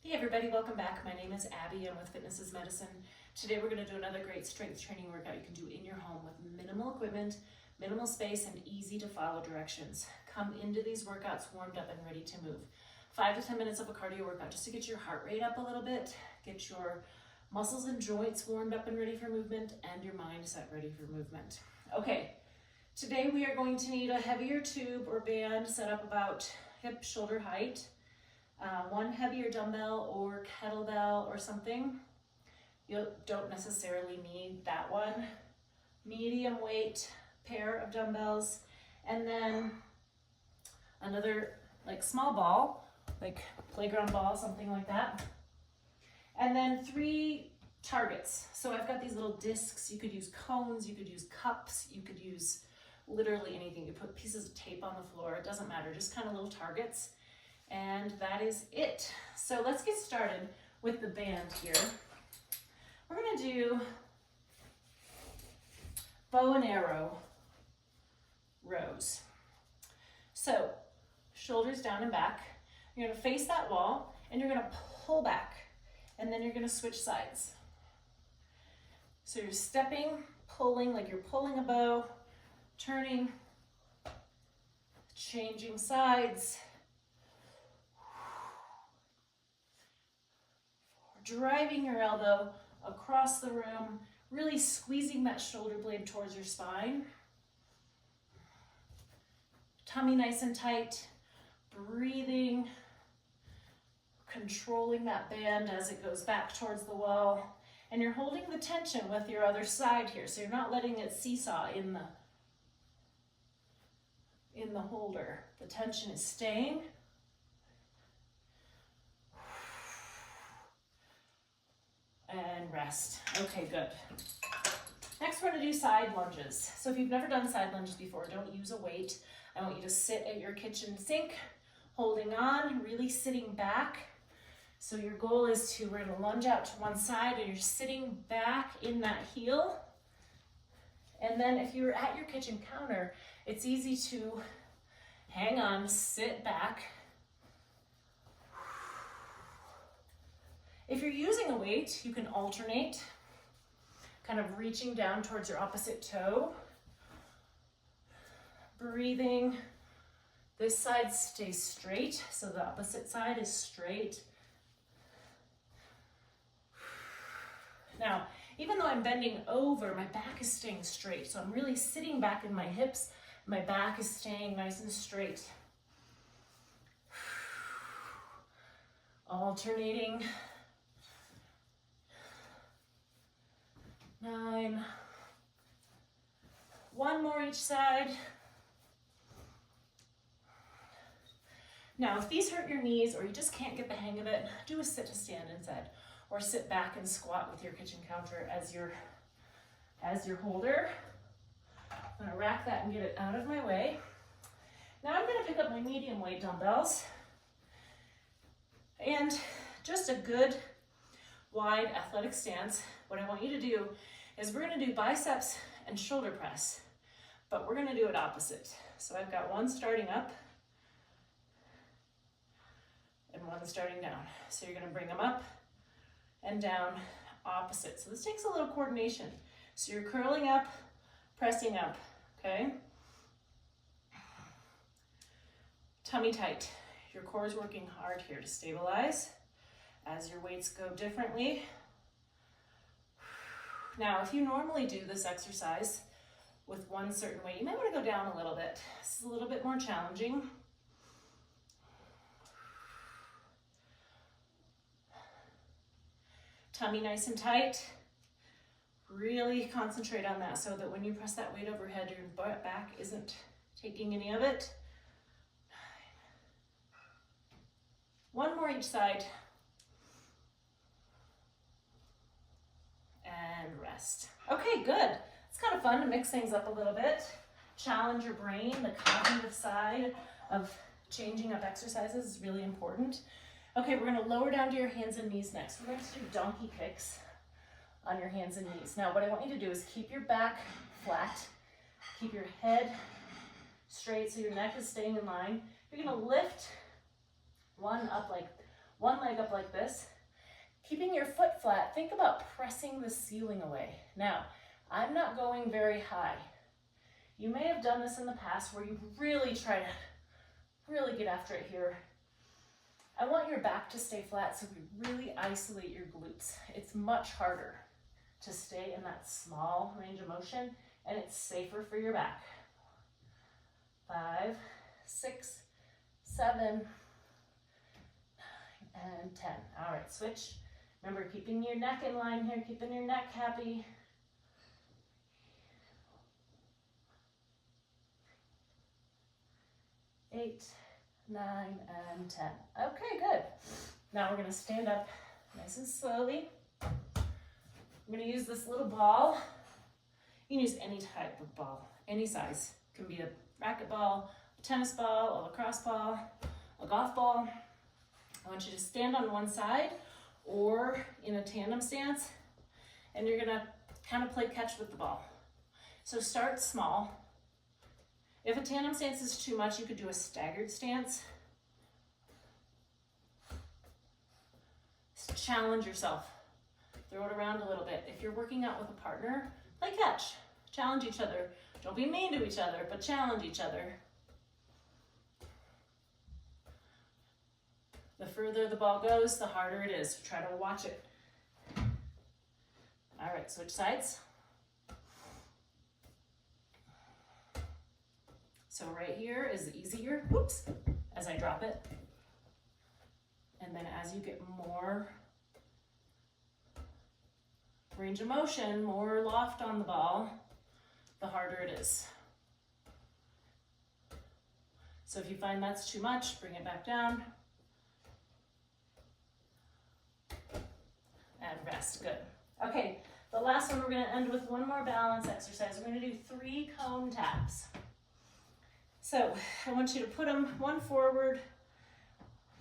Hey everybody, welcome back. My name is Abby. I'm with Fitness is Medicine. Today we're going to do another great strength training workout you can do in your home with minimal equipment, minimal space, and easy to follow directions. Come into these workouts warmed up and ready to move. 5 to 10 minutes of a cardio workout just to get your heart rate up a little bit, get your muscles and joints warmed up and ready for movement, and your mind set ready for movement. Okay, today we are going to need a heavier tube or band set up about hip shoulder height. One heavier dumbbell or kettlebell or something. You don't necessarily need that one. Medium weight pair of dumbbells, and then another like small ball, like playground ball, something like that. And then 3 targets. So I've got these little discs. You could use cones, you could use cups, you could use literally anything. You put pieces of tape on the floor, it doesn't matter, just kind of little targets. And that is it. So let's get started with the band here. We're gonna do bow and arrow rows. So shoulders down and back. You're gonna face that wall and you're gonna pull back, and then you're gonna switch sides. So you're stepping, pulling like you're pulling a bow, turning, changing sides, driving your elbow across the room, really squeezing that shoulder blade towards your spine. Tummy nice and tight, breathing, controlling that band as it goes back towards the wall. And you're holding the tension with your other side here, so you're not letting it seesaw in the holder. The tension is staying. And rest. Okay, good. Next, we're gonna do side lunges. So if you've never done side lunges before, don't use a weight. I want you to sit at your kitchen sink, holding on, really sitting back. So your goal is we're gonna lunge out to one side and you're sitting back in that heel. And then if you're at your kitchen counter, it's easy to hang on, sit back. If you're using a weight, you can alternate, kind of reaching down towards your opposite toe. Breathing. This side stays straight, so the opposite side is straight. Now, even though I'm bending over, my back is staying straight, so I'm really sitting back in my hips. My back is staying nice and straight. Alternating. 9. 1 more each side. Now, if these hurt your knees or you just can't get the hang of it, do a sit to stand instead, or sit back and squat with your kitchen counter as your holder. I'm gonna rack that and get it out of my way. Now I'm gonna pick up my medium weight dumbbells and just a good wide athletic stance. What I want you to do is we're gonna do biceps and shoulder press, but we're gonna do it opposite. So I've got one starting up and one starting down. So you're gonna bring them up and down opposite. So this takes a little coordination. So you're curling up, pressing up, okay? Tummy tight. Your core is working hard here to stabilize as your weights go differently. Now, if you normally do this exercise with one certain weight, you might want to go down a little bit. This is a little bit more challenging. Tummy nice and tight. Really concentrate on that so that when you press that weight overhead, your back isn't taking any of it. 1 more each side. And rest. Okay, good. It's kind of fun to mix things up a little bit. Challenge your brain. The cognitive side of changing up exercises is really important. Okay, we're gonna lower down to your hands and knees next. We're going to do donkey kicks on your hands and knees. Now, what I want you to do is keep your back flat, keep your head straight so your neck is staying in line. You're gonna lift one up like one leg up like this, keeping your foot flat. Think about pressing the ceiling away. Now, I'm not going very high. You may have done this in the past where you really try to really get after it here. I want your back to stay flat so you really isolate your glutes. It's much harder to stay in that small range of motion, and it's safer for your back. 5, 6, 7, 9, and 10. All right, switch. Remember, keeping your neck in line here, keeping your neck happy. 8, 9, and 10. Okay, good. Now we're gonna stand up nice and slowly. I'm gonna use this little ball. You can use any type of ball, any size. It can be a racket ball, a tennis ball, a lacrosse ball, a golf ball. I want you to stand on one side or in a tandem stance, and you're gonna kind of play catch with the ball. So start small. If a tandem stance is too much, you could do a staggered stance. Challenge yourself. Throw it around a little bit. If you're working out with a partner, play catch. Challenge each other. Don't be mean to each other, but challenge each other. The further the ball goes, the harder it is. Try to watch it. All right, switch sides. So right here is easier, whoops, as I drop it. And then as you get more range of motion, more loft on the ball, the harder it is. So if you find that's too much, bring it back down. And rest, good. Okay, the last one, we're gonna end with one more balance exercise. We're gonna do 3 cone taps. So I want you to put them one forward,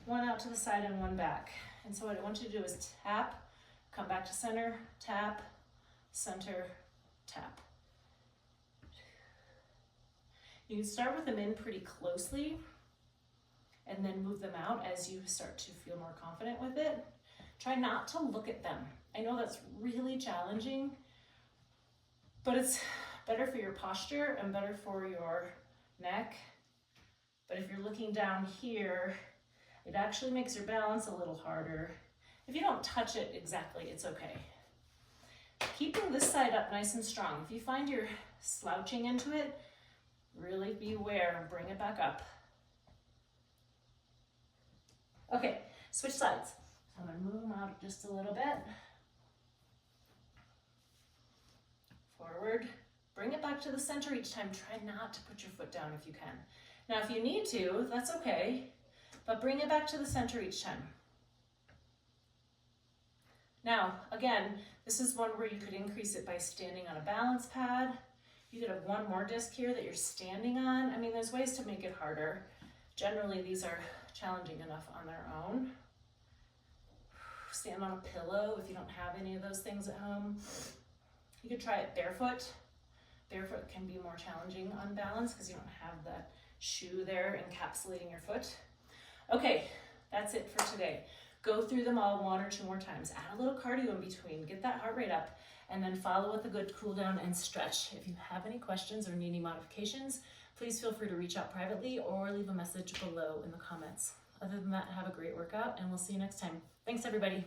one out to the side, and one back. And so what I want you to do is tap, come back to center, tap, center, tap. You can start with them in pretty closely and then move them out as you start to feel more confident with it. Try not to look at them. I know that's really challenging, but it's better for your posture and better for your neck. But if you're looking down here, it actually makes your balance a little harder. If you don't touch it exactly, it's okay. Keeping this side up nice and strong. If you find you're slouching into it, really beware and bring it back up. Okay, switch sides. I'm gonna move them out just a little bit. Forward. Bring it back to the center each time. Try not to put your foot down if you can. Now, if you need to, that's okay, but bring it back to the center each time. Now, again, this is one where you could increase it by standing on a balance pad. You could have one more disc here that you're standing on. I mean, there's ways to make it harder. Generally, these are challenging enough on their own. Stand on a pillow if you don't have any of those things at home. You could try it barefoot. Barefoot can be more challenging on balance because you don't have that shoe there encapsulating your foot. Okay, that's it for today. Go through them all 1 or 2 more times. Add a little cardio in between. Get that heart rate up, and then follow with a good cool down and stretch. If you have any questions or need any modifications, please feel free to reach out privately or leave a message below in the comments. Other than that, have a great workout, and we'll see you next time. Thanks, everybody.